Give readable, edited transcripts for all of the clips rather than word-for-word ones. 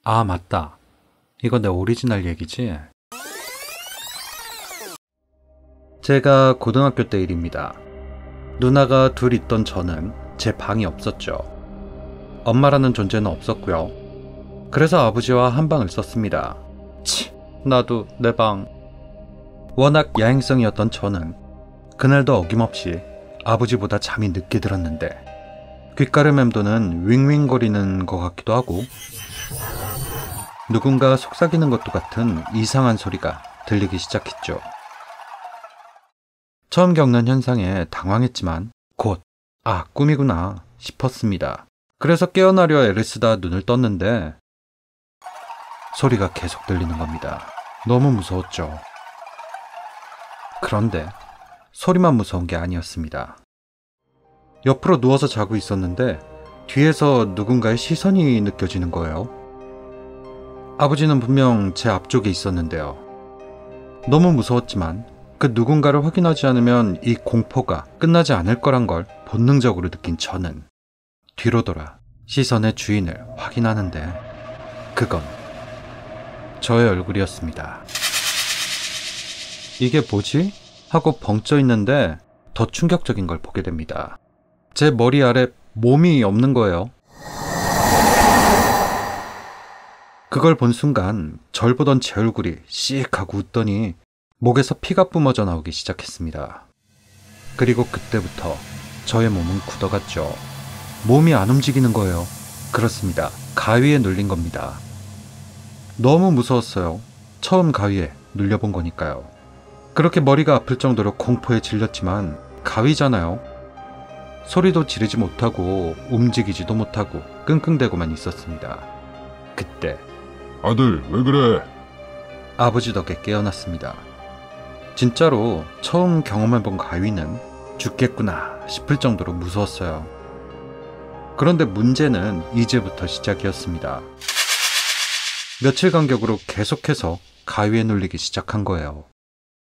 아, 맞다. 이거 내 오리지널 얘기지? 제가 고등학교 때 일입니다. 누나가 둘 있던 저는 제 방이 없었죠. 엄마라는 존재는 없었고요. 그래서 아버지와 한 방을 썼습니다. 나도 내 방. 워낙 야행성이었던 저는 그날도 어김없이 아버지보다 잠이 늦게 들었는데 귓가를 맴도는 윙윙거리는 것 같기도 하고 누군가 속삭이는 것도 같은 이상한 소리가 들리기 시작했죠. 처음 겪는 현상에 당황했지만 곧 꿈이구나 싶었습니다. 그래서 깨어나려 애를 쓰다 눈을 떴는데 소리가 계속 들리는 겁니다. 너무 무서웠죠. 그런데 소리만 무서운 게 아니었습니다. 옆으로 누워서 자고 있었는데 뒤에서 누군가의 시선이 느껴지는 거예요. 아버지는 분명 제 앞쪽에 있었는데요. 너무 무서웠지만 그 누군가를 확인하지 않으면 이 공포가 끝나지 않을 거란 걸 본능적으로 느낀 저는 뒤로 돌아 시선의 주인을 확인하는데 그건 저의 얼굴이었습니다. 이게 뭐지? 하고 벙쪄 있는데 더 충격적인 걸 보게 됩니다. 제 머리 아래 몸이 없는 거예요. 그걸 본 순간 절 보던 제 얼굴이 씩 하고 웃더니 목에서 피가 뿜어져 나오기 시작했습니다. 그리고 그때부터 저의 몸은 굳어갔죠. 몸이 안 움직이는 거예요. 그렇습니다. 가위에 눌린 겁니다. 너무 무서웠어요. 처음 가위에 눌려본 거니까요. 그렇게 머리가 아플 정도로 공포에 질렸지만 가위잖아요. 소리도 지르지 못하고 움직이지도 못하고 끙끙대고만 있었습니다. 그때 아들, 왜 그래? 아버지 덕에 깨어났습니다. 진짜로 처음 경험해본 가위는 죽겠구나 싶을 정도로 무서웠어요. 그런데 문제는 이제부터 시작이었습니다. 며칠 간격으로 계속해서 가위에 눌리기 시작한 거예요.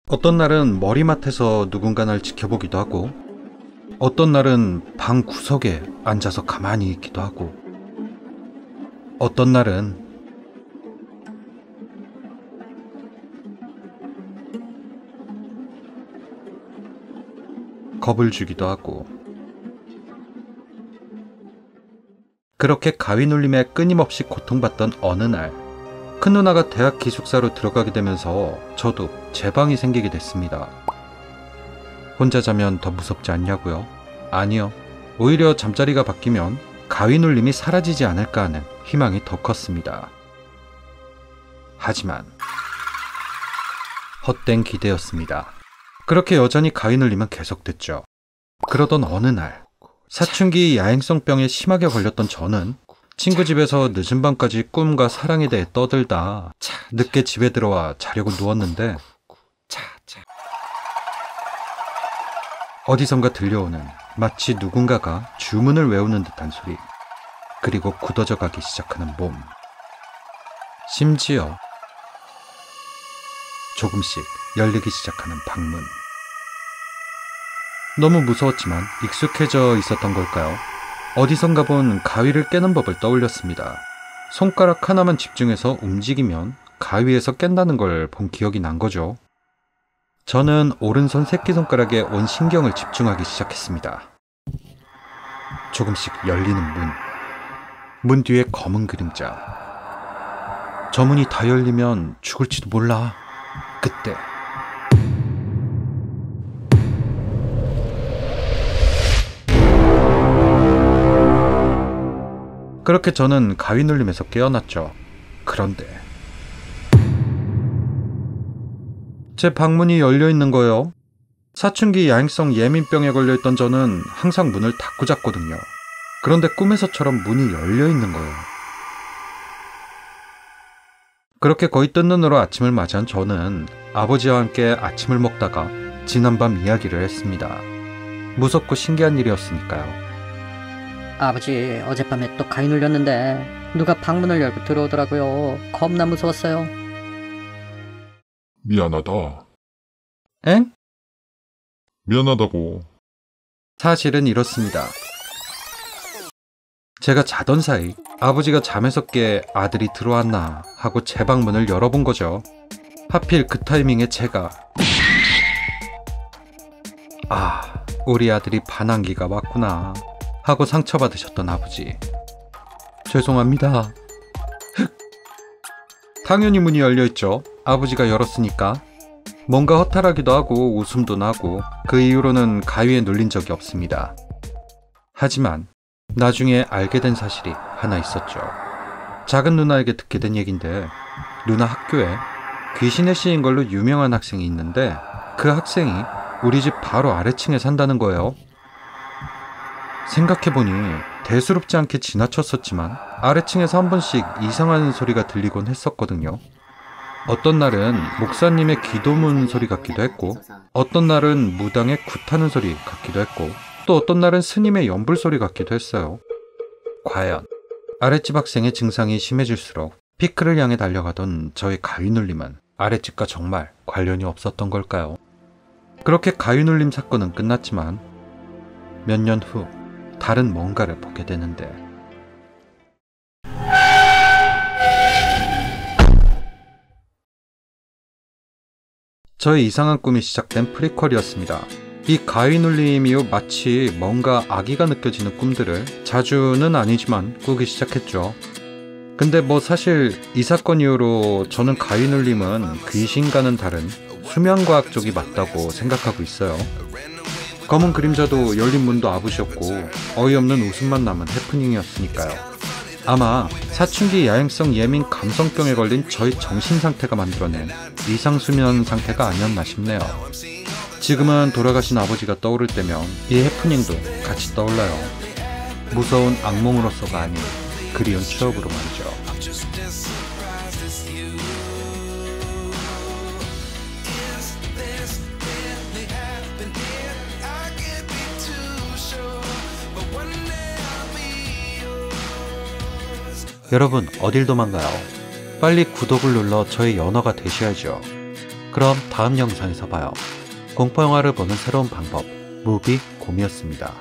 어떤 날은 머리맡에서 누군가 날 지켜보기도 하고 어떤 날은 방 구석에 앉아서 가만히 있기도 하고 어떤 날은 겁을 주기도 하고 그렇게 가위 눌림에 끊임없이 고통받던 어느 날 큰누나가 대학 기숙사로 들어가게 되면서 저도 제 방이 생기게 됐습니다. 혼자 자면 더 무섭지 않냐고요? 아니요. 오히려 잠자리가 바뀌면 가위 눌림이 사라지지 않을까 하는 희망이 더 컸습니다. 하지만 헛된 기대였습니다. 그렇게 여전히 가위 눌림은 계속됐죠. 그러던 어느 날 사춘기 야행성병에 심하게 걸렸던 저는 친구 집에서 늦은 밤까지 꿈과 사랑에 대해 떠들다 늦게 집에 들어와 자려고 누웠는데 어디선가 들려오는 마치 누군가가 주문을 외우는 듯한 소리, 그리고 굳어져 가기 시작하는 몸, 심지어 조금씩 열리기 시작하는 방문. 너무 무서웠지만 익숙해져 있었던 걸까요? 어디선가 본 가위를 깨는 법을 떠올렸습니다. 손가락 하나만 집중해서 움직이면 가위에서 깬다는 걸 본 기억이 난 거죠. 저는 오른손 새끼손가락에 온 신경을 집중하기 시작했습니다. 조금씩 열리는 문. 문 뒤에 검은 그림자. 저 문이 다 열리면 죽을지도 몰라. 그때 그렇게 저는 가위 눌림에서 깨어났죠. 그런데 제 방문이 열려있는 거예요. 사춘기 야행성 예민병에 걸려있던 저는 항상 문을 닫고 잤거든요. 그런데 꿈에서처럼 문이 열려있는 거예요. 그렇게 거의 뜬 눈으로 아침을 맞이한 저는 아버지와 함께 아침을 먹다가 지난밤 이야기를 했습니다. 무섭고 신기한 일이었으니까요. 아버지, 어젯밤에 또 가위 눌렸는데 누가 방문을 열고 들어오더라고요. 겁나 무서웠어요. 미안하다. 엥? 미안하다고. 사실은 이렇습니다. 제가 자던 사이 아버지가 잠에서 깨 아들이 들어왔나 하고 제 방문을 열어본 거죠. 하필 그 타이밍에 제가 우리 아들이 반항기가 왔구나 하고 상처받으셨던 아버지. 죄송합니다. 당연히 문이 열려있죠. 아버지가 열었으니까. 뭔가 허탈하기도 하고 웃음도 나고 그 이후로는 가위에 눌린 적이 없습니다. 하지만 나중에 알게 된 사실이 하나 있었죠. 작은 누나에게 듣게 된 얘긴데, 누나 학교에 귀신의 씨인 걸로 유명한 학생이 있는데 그 학생이 우리 집 바로 아래층에 산다는 거예요. 생각해보니 대수롭지 않게 지나쳤었지만 아래층에서 한 번씩 이상한 소리가 들리곤 했었거든요. 어떤 날은 목사님의 기도문 소리 같기도 했고, 어떤 날은 무당의 굿하는 소리 같기도 했고, 또 어떤 날은 스님의 연불 소리 같기도 했어요. 과연 아랫집 학생의 증상이 심해질수록 피크를 향해 달려가던 저의 가위 눌림은 아랫집과 정말 관련이 없었던 걸까요? 그렇게 가위 눌림 사건은 끝났지만 몇 년 후 다른 뭔가를 보게 되는데, 저의 이상한 꿈이 시작된 프리퀄이었습니다. 이 가위 눌림 이후 마치 뭔가 악의가 느껴지는 꿈들을 자주는 아니지만 꾸기 시작했죠. 근데 뭐 사실 이 사건 이후로 저는 가위 눌림은 귀신과는 다른 수면과학 쪽이 맞다고 생각하고 있어요. 검은 그림자도 열린 문도 아부셨고 어이없는 웃음만 남은 해프닝이었으니까요. 아마 사춘기 야행성 예민 감성병에 걸린 저의 정신상태가 만들어낸 이상수면 상태가 아니었나 싶네요. 지금은 돌아가신 아버지가 떠오를 때면 이 해프닝도 같이 떠올라요. 무서운 악몽으로서가 아닌 그리운 추억으로 말이죠. 여러분, 어딜 도망가요? 빨리 구독을 눌러 저의 연어가 되셔야죠. 그럼 다음 영상에서 봐요. 공포영화를 보는 새로운 방법, 무비곰이었습니다.